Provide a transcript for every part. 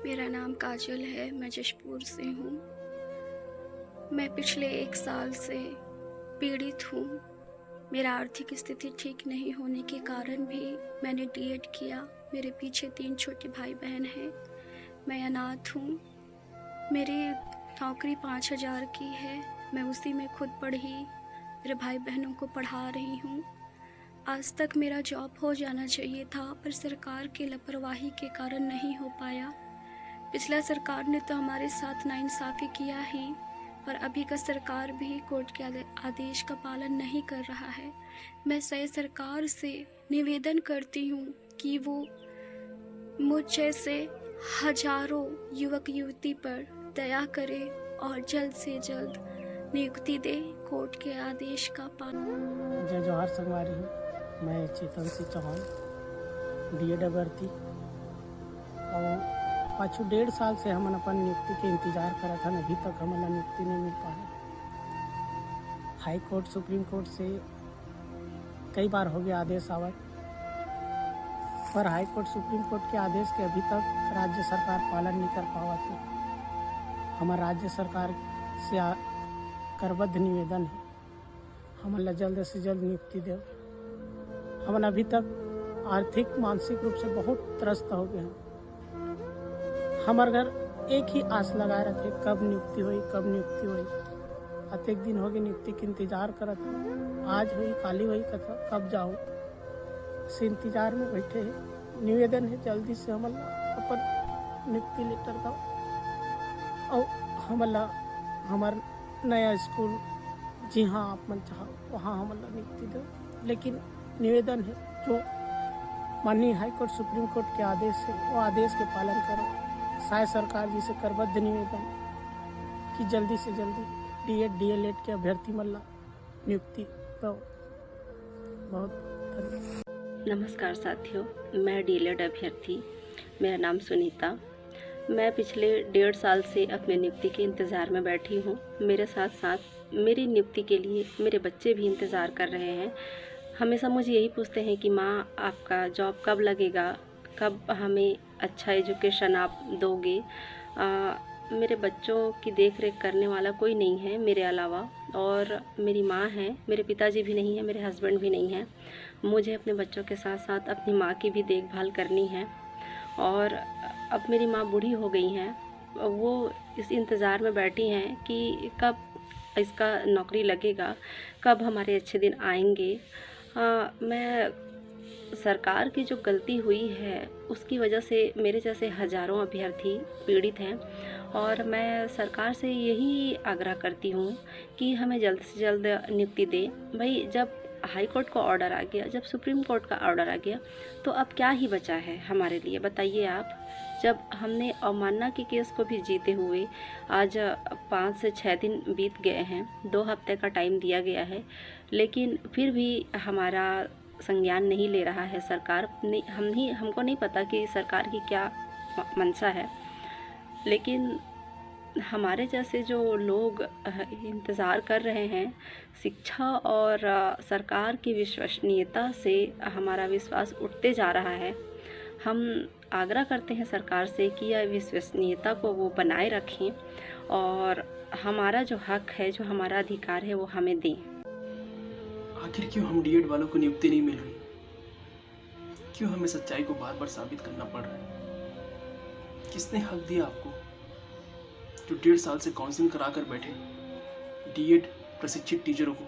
मेरा नाम काजल है, मैं जशपुर से हूँ। मैं पिछले 1 साल से पीड़ित हूँ। मेरा आर्थिक स्थिति ठीक नहीं होने के कारण भी मैंने डीएड किया। मेरे पीछे 3 छोटे भाई-बहन हैं। मैं अनाथ हूँ। मेरी नौकरी 5,000 की है। मैं उसी में खुद पढ़ी, मेरे भाई-बहनों को पढ़ा रही हूँ। आज तक मेरा जॉब हो जाना चाहिए था, पर सरकार की लापरवाही के कारण नहीं हो पाया। पिछला सरकार ने तो हमारे साथ नाइंसाफ़ी किया ही, पर अभी का सरकार भी कोर्ट के आदेश का पालन नहीं कर रहा है। मैं सही सरकार से निवेदन करती हूँ कि वो मुझ जैसे हजारों युवक युवती पर दया करे और जल्द से जल्द नियुक्ति दे, कोर्ट के आदेश का पालन। जय जोहार संगवारी हूँ। मैं चेतन सिंह चौहान, डीएड अभ्यर्थी और पाछू 1.5 साल से हमन अपन नियुक्ति के इंतजार करत हन। अभी तक हमन ला नियुक्ति नहीं मिल पाए। हाई कोर्ट, सुप्रीम कोर्ट से कई बार हो गया आदेश आवत, पर हाई कोर्ट, सुप्रीम कोर्ट के आदेश के अभी तक राज्य सरकार पालन नहीं कर पावत है। हमार राज्य सरकार से करबद्ध निवेदन है, हमन ला जल्द से जल्द नियुक्ति दो। हमन अभी तक आर्थिक मानसिक रूप से बहुत त्रस्त हो गए हैं। हमार घर एक ही आस लगाए रखे, कब नियुक्ति हुई, कब नियुक्ति हुई। अतेक दिन हो गए नियुक्ति के इंतजार करत हूँ। आज हुई, काली हुई, कथा कब जाऊँ से इंतजार में बैठे हैं। निवेदन है जल्दी से हमन अपन नियुक्ति लेटर दो और हमन ला हमार नया स्कूल जहाँ आप मन चाहो वहाँ हमन ला नियुक्ति दो। लेकिन निवेदन है जो माननीय हाई कोर्ट, सुप्रीम कोर्ट के आदेश है वो आदेश के पालन करो। शायद सरकार जी से करबद्ध निवेदन कि जल्दी से जल्दी डीएड डीएलएड के अभ्यर्थी मन ला नियुक्ति दो। बहुत धन्यवाद। नमस्कार साथियों, मैं डीएलएड अभ्यर्थी, मेरा नाम सुनीता। मैं पिछले 1.5 साल से अपने नियुक्ति के इंतज़ार में बैठी हूँ। मेरे साथ साथ मेरी नियुक्ति के लिए मेरे बच्चे भी इंतज़ार कर रहे हैं। हमेशा मुझे यही पूछते हैं कि माँ, आपका जॉब कब लगेगा, कब हमें अच्छा एजुकेशन आप दोगे। मेरे बच्चों की देख रेख करने वाला कोई नहीं है मेरे अलावा, और मेरी माँ है, मेरे पिताजी भी नहीं है, मेरे हस्बैंड भी नहीं है। मुझे अपने बच्चों के साथ साथ अपनी माँ की भी देखभाल करनी है, और अब मेरी माँ बूढ़ी हो गई हैं। वो इस इंतज़ार में बैठी हैं कि कब इसका नौकरी लगेगा, कब हमारे अच्छे दिन आएंगे। मैं सरकार की जो गलती हुई है उसकी वजह से मेरे जैसे हज़ारों अभ्यर्थी पीड़ित हैं, और मैं सरकार से यही आग्रह करती हूँ कि हमें जल्द से जल्द नियुक्ति दे। भाई, जब हाई कोर्ट का ऑर्डर आ गया, जब सुप्रीम कोर्ट का ऑर्डर आ गया, तो अब क्या ही बचा है हमारे लिए, बताइए आप। जब हमने अवमानना के केस को भी जीते हुए आज 5 से 6 दिन बीत गए हैं, 2 हफ्ते का टाइम दिया गया है, लेकिन फिर भी हमारा संज्ञान नहीं ले रहा है सरकार। हमको नहीं पता कि सरकार की क्या मंशा है, लेकिन हमारे जैसे जो लोग इंतज़ार कर रहे हैं, शिक्षा और सरकार की विश्वसनीयता से हमारा विश्वास उठते जा रहा है। हम आग्रह करते हैं सरकार से कि यह विश्वसनीयता को वो बनाए रखें और हमारा जो हक है, जो हमारा अधिकार है, वो हमें दें। आखिर क्यों हम डीएड वालों को नियुक्ति नहीं मिल रही? क्यों हमें सच्चाई को बार बार साबित करना पड़ रहा है? किसने हक दिया आपको जो 1.5 साल से काउंसलिंग करा कर बैठे डीएड प्रशिक्षित टीचरों को,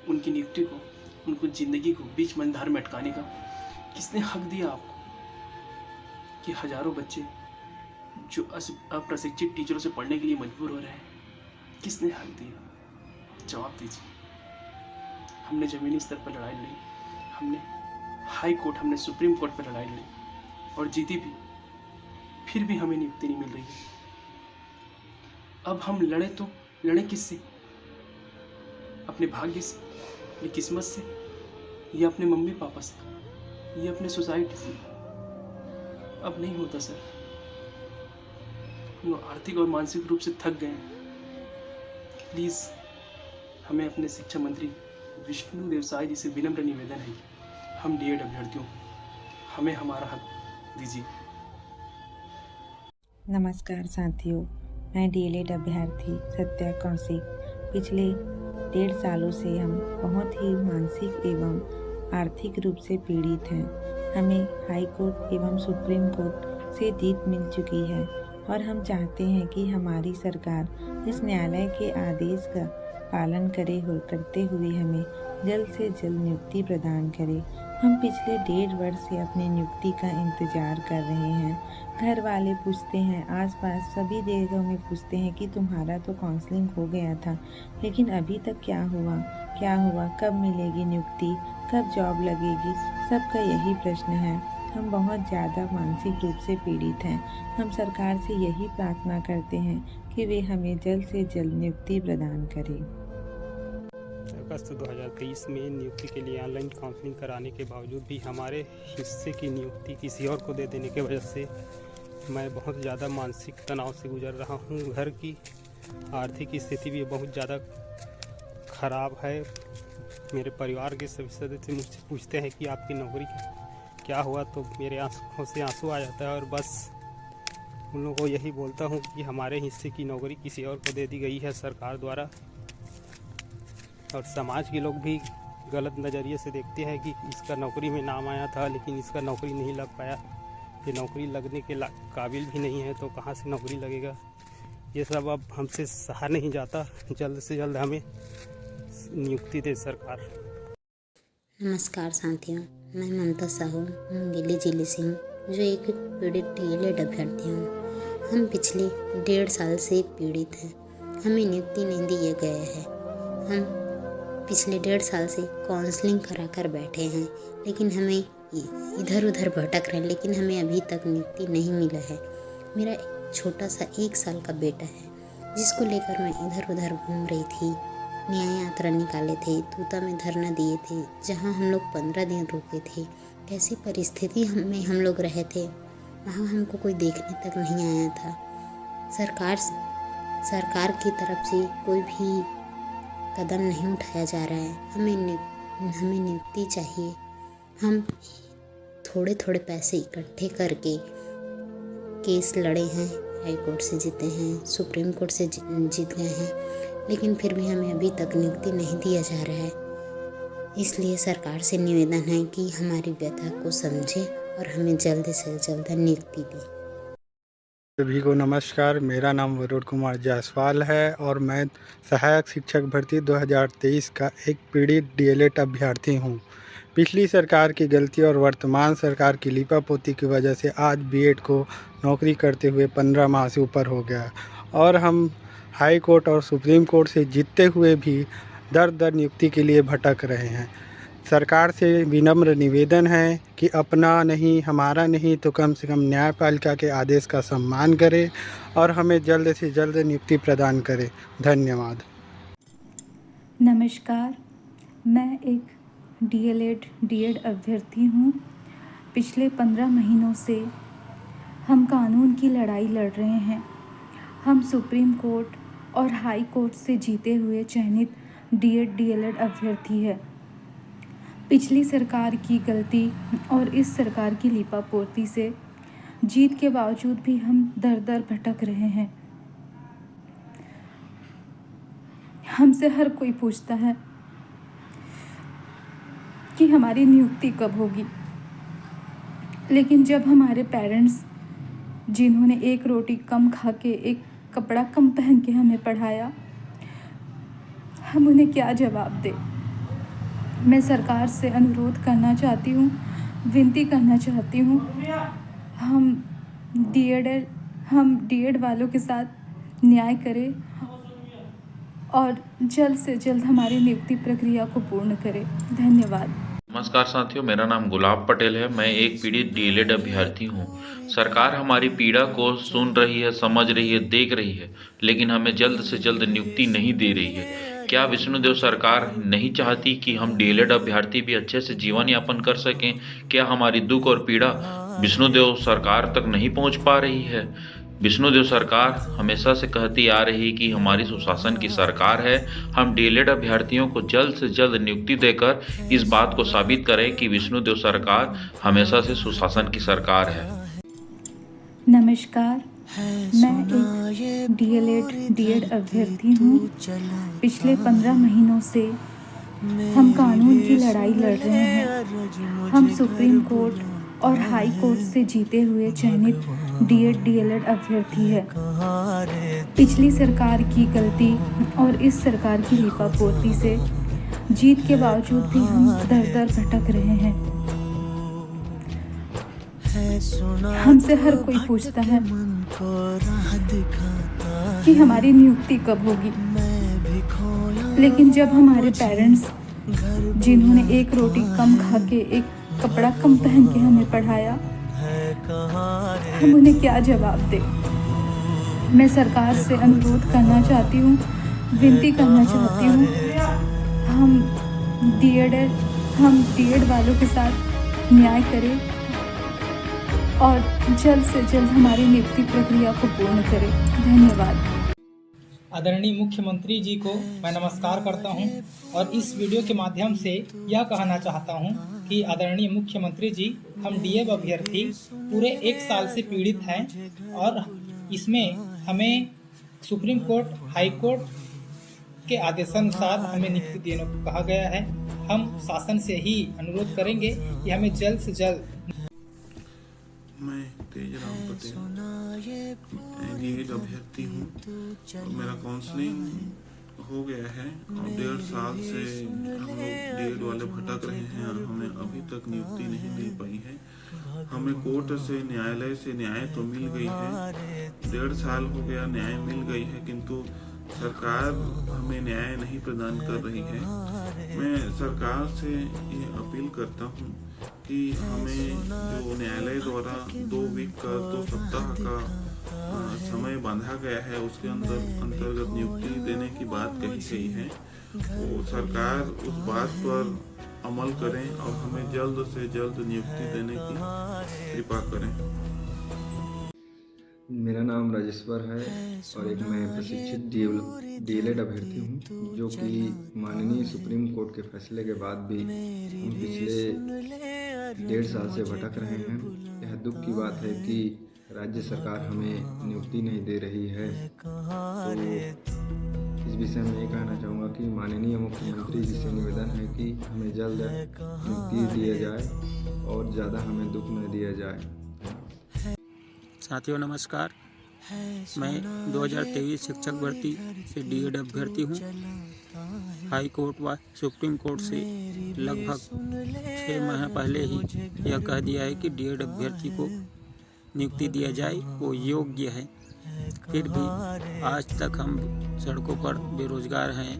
उनकी नियुक्ति को, उनको जिंदगी को बीच मंझधार में अटकाने का किसने हक दिया आपको? कि हजारों बच्चे जो अप्रशिक्षित टीचरों से पढ़ने के लिए मजबूर हो रहे हैं, किसने हक दिया? जवाब दीजिए। हमने ज़मीनी स्तर पर लड़ाई लड़ी, हमने हाई कोर्ट, हमने सुप्रीम कोर्ट पर लड़ाई लड़ी और जीती भी, फिर भी हमें नियुक्ति नहीं मिल रही है। अब हम लड़े तो लड़े किससे? अपने भाग्य से, या किस्मत से, या अपने मम्मी पापा से, या अपने सोसाइटी से? अब नहीं होता सर। हम आर्थिक और मानसिक रूप से थक गए हैं। प्लीज़ हमें अपने शिक्षा मंत्री विष्णु देवसाई जी से विनम्र निवेदन है कि हम डीएड अभ्यर्थियों, हमें हमारा हक दीजिए। नमस्कार साथियों, मैं डीएलएड अभ्यर्थी सत्या कौशिक। पिछले 1.5 सालों से हम बहुत ही मानसिक एवं आर्थिक रूप से पीड़ित हैं। हमें हाई कोर्ट एवं सुप्रीम कोर्ट से जीत मिल चुकी है और हम चाहते हैं कि हमारी सरकार इस न्यायालय के आदेश का पालन करते हुए हमें जल्द से जल्द नियुक्ति प्रदान करे। हम पिछले 1.5 वर्ष से अपनी नियुक्ति का इंतज़ार कर रहे हैं। घर वाले पूछते हैं, आसपास सभी जगहों में पूछते हैं कि तुम्हारा तो काउंसलिंग हो गया था, लेकिन अभी तक क्या हुआ, कब मिलेगी नियुक्ति, कब जॉब लगेगी। सबका यही प्रश्न है। हम बहुत ज़्यादा मानसिक रूप से पीड़ित हैं। हम सरकार से यही प्रार्थना करते हैं कि वे हमें जल्द से जल्द नियुक्ति प्रदान करें। अगस्त 2023 में नियुक्ति के लिए ऑनलाइन काउंसलिंग कराने के बावजूद भी हमारे हिस्से की नियुक्ति किसी और को दे देने की वजह से मैं बहुत ज़्यादा मानसिक तनाव से गुजर रहा हूँ। घर की आर्थिक स्थिति भी बहुत ज़्यादा ख़राब है। मेरे परिवार के सभी सदस्य मुझसे पूछते हैं कि आपकी नौकरी क्या हुआ, तो मेरे आंखों से आंसू आ जाता है और बस उन लोगों को यही बोलता हूँ कि हमारे हिस्से की नौकरी किसी और को दे दी गई है सरकार द्वारा। और समाज के लोग भी गलत नज़रिए से देखते हैं कि इसका नौकरी में नाम आया था लेकिन इसका नौकरी नहीं लग पाया, ये नौकरी लगने के काबिल भी नहीं है, तो कहाँ से नौकरी लगेगा। ये सब अब हमसे सहा नहीं जाता। जल्द से जल्द हमें नियुक्ति दे सरकार। नमस्कार साथियों, मैं ममता साहू मुंगेली जिले से हूँ, जो एक पीड़ित डीएलएड अभ्यर्थी हूँ। हम पिछले 1.5 साल से पीड़ित हैं। हमें नियुक्ति नहीं दिया गया है। हम पिछले 1.5 साल से काउंसलिंग करा कर बैठे हैं, लेकिन हमें इधर उधर भटक रहे हैं, लेकिन हमें अभी तक नियुक्ति नहीं मिला है। मेरा छोटा सा 1 साल का बेटा है, जिसको लेकर मैं इधर उधर घूम रही थी। न्याय यात्रा निकाले थे, तूता में धरना दिए थे, जहां हम लोग 15 दिन रुके थे। कैसी परिस्थिति में हम लोग रहे थे, वहाँ हमको कोई देखने तक नहीं आया था। सरकार की तरफ से कोई भी कदम नहीं उठाया जा रहा है। हमें नियुक्ति चाहिए। हम थोड़े थोड़े पैसे इकट्ठे करके केस लड़े हैं, हाई कोर्ट से जीते हैं, सुप्रीम कोर्ट से जीत गए हैं, लेकिन फिर भी हमें अभी तक नियुक्ति नहीं दिया जा रहा है। इसलिए सरकार से निवेदन है कि हमारी व्यथा को समझे और हमें जल्द से जल्द नियुक्ति दें। सभी को नमस्कार। मेरा नाम वरुण कुमार जायसवाल है और मैं सहायक शिक्षक भर्ती 2023 का एक पीड़ित डीएलएड अभ्यर्थी हूँ। पिछली सरकार की गलती और वर्तमान सरकार की लीपापोती की वजह से आज बीएड को नौकरी करते हुए 15 माह से ऊपर हो गया और हम हाई कोर्ट और सुप्रीम कोर्ट से जीतते हुए भी दर दर नियुक्ति के लिए भटक रहे हैं। सरकार से विनम्र निवेदन है कि अपना नहीं, हमारा नहीं, तो कम से कम न्यायपालिका के आदेश का सम्मान करे और हमें जल्द से जल्द नियुक्ति प्रदान करे। धन्यवाद। नमस्कार, मैं एक डीएड अभ्यर्थी हूँ। पिछले 15 महीनों से हम कानून की लड़ाई लड़ रहे हैं। हम सुप्रीम कोर्ट और हाई कोर्ट से जीते हुए चयनित डीएलएड अभ्यर्थी है। पिछली सरकार की गलती और इस सरकार की लीपापोती से जीत के बावजूद भी हम दर दर भटक रहे हैं। हमसे हर कोई पूछता है कि हमारी नियुक्ति कब होगी, लेकिन जब हमारे पेरेंट्स, जिन्होंने एक रोटी कम खा के, एक कपड़ा कम पहन के हमें पढ़ाया, हम उन्हें क्या जवाब दें। मैं सरकार से अनुरोध करना चाहती हूँ, विनती करना चाहती हूँ, हम डीएड वालों के साथ न्याय करें और जल्द से जल्द हमारी नियुक्ति प्रक्रिया को पूर्ण करें। धन्यवाद। नमस्कार साथियों, मेरा नाम गुलाब पटेल है। मैं एक पीड़ित डीएलएड अभ्यर्थी हूँ। सरकार हमारी पीड़ा को सुन रही है, समझ रही है, देख रही है, लेकिन हमें जल्द से जल्द नियुक्ति नहीं दे रही है। क्या विष्णुदेव सरकार नहीं चाहती कि हम डीएलएड अभ्यर्थी भी अच्छे से जीवन यापन कर सकें? क्या हमारी दुख और पीड़ा विष्णुदेव सरकार तक नहीं पहुँच पा रही है? विष्णुदेव सरकार हमेशा से कहती आ रही कि हमारी सुशासन की सरकार है। हम डीएलएड अभ्यर्थियों को जल्द से जल्द नियुक्ति देकर इस बात को साबित करें कि विष्णुदेव सरकार हमेशा से सुशासन की सरकार है। नमस्कार, मैं एक डीएलएड अभ्यर्थी हूँ। पिछले 15 महीनों से हम कानून की लड़ाई लड़ रहे हैं। हम सुप्रीम कोर्ट और हाई कोर्ट से जीते हुए चयनित डीएलएड अभ्यर्थी है। पिछली सरकार की गलती और इस सरकार की लीपापोती से जीत के बावजूद भी हम दर भटक रहे हैं। हमसे हर कोई पूछता है कि हमारी नियुक्ति कब होगी, लेकिन जब हमारे पेरेंट्स, जिन्होंने एक रोटी कम खा के, एक कपड़ा कम पहन के हमें पढ़ाया, हम उन्हें क्या जवाब दें। मैं सरकार से अनुरोध करना चाहती हूँ, विनती करना चाहती हूँ, हम डीएड वालों के साथ न्याय करें और जल्द से जल्द हमारी नियुक्ति प्रक्रिया को पूर्ण करें। धन्यवाद। आदरणीय मुख्यमंत्री जी को मैं नमस्कार करता हूं और इस वीडियो के माध्यम से यह कहना चाहता हूं कि आदरणीय मुख्यमंत्री जी, हम डीएड अभ्यर्थी पूरे 1 साल से पीड़ित हैं और इसमें हमें सुप्रीम कोर्ट, हाई कोर्ट के आदेशानुसार हमें नियुक्ति देने को कहा गया है। हम शासन से ही अनुरोध करेंगे कि हमें जल्द से जल्द। मैं तेजराम पटेल डीएड अभ्यर्थी हूँ। मेरा काउंसलिंग हो गया है और 1.5 साल से हम लोग डीएड वाले भटक रहे हैं और हमें अभी तक नियुक्ति नहीं मिल पाई है। हमें कोर्ट से, न्यायालय से न्याय तो मिल गई है, 1.5 साल हो गया, न्याय मिल गई है, किंतु सरकार हमें न्याय नहीं प्रदान कर रही है। मैं सरकार से ये अपील करता हूँ कि हमें जो न्यायालय द्वारा 2 सप्ताह का समय बांधा गया है, उसके अंतर्गत नियुक्ति देने की बात कही गई है, वो सरकार उस बात पर अमल करें और हमें जल्द से जल्द नियुक्ति देने की कृपा करें। मेरा नाम राजेश्वर है और एक मैं प्रशिक्षित डीएलएड अभ्यर्थी हूँ, जो कि माननीय सुप्रीम कोर्ट के फैसले के बाद भी हम पिछले 1.5 साल से भटक रहे हैं। यह दुख की बात है कि राज्य सरकार हमें नियुक्ति नहीं दे रही है। तो इस विषय में ये कहना चाहूँगा कि माननीय मुख्यमंत्री जी से निवेदन है कि हमें जल्द नियुक्ति दिया जाए और ज़्यादा हमें दुख न दिया जाए। साथियों नमस्कार, मैं 2023 शिक्षक भर्ती से डीएड अभ्यर्थी हूँ। हाई कोर्ट व सुप्रीम कोर्ट से लगभग 6 माह पहले ही यह कह दिया है कि डीएड अभ्यर्थी को नियुक्ति दिया जाए, वो योग्य है। फिर भी आज तक हम सड़कों पर बेरोजगार हैं।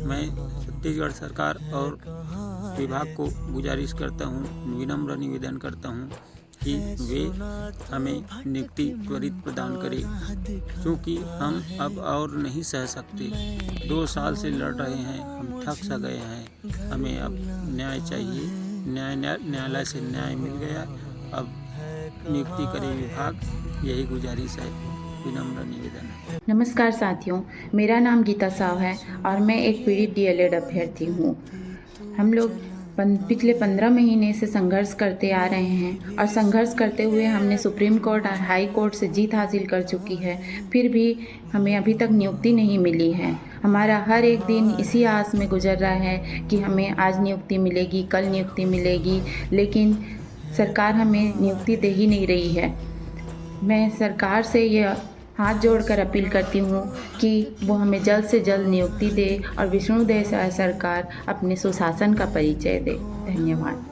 मैं छत्तीसगढ़ सरकार और विभाग को गुजारिश करता हूँ, विनम्र निवेदन करता हूँ कि वे हमें नियुक्ति त्वरित प्रदान करें, क्योंकि हम अब और नहीं सह सकते। 2 साल से लड़ रहे हैं, हम थक सा गए हैं। हमें अब न्याय चाहिए। न्यायालय से न्याय मिल गया, अब नियुक्ति करे विभाग, यही गुजारिश है, विनम्र निवेदन है। नमस्कार साथियों, मेरा नाम गीता साव है और मैं एक पीड़ित डीएलएड अभ्यर्थी हूँ। हम लोग पिछले 15 महीने से संघर्ष करते आ रहे हैं और संघर्ष करते हुए हमने सुप्रीम कोर्ट और हाई कोर्ट से जीत हासिल कर चुकी है, फिर भी हमें अभी तक नियुक्ति नहीं मिली है। हमारा हर एक दिन इसी आस में गुजर रहा है कि हमें आज नियुक्ति मिलेगी, कल नियुक्ति मिलेगी, लेकिन सरकार हमें नियुक्ति दे ही नहीं रही है। मैं सरकार से यह हाथ जोड़कर अपील करती हूँ कि वो हमें जल्द से जल्द नियुक्ति दे और विष्णुदेव सरकार अपने सुशासन का परिचय दे। धन्यवाद।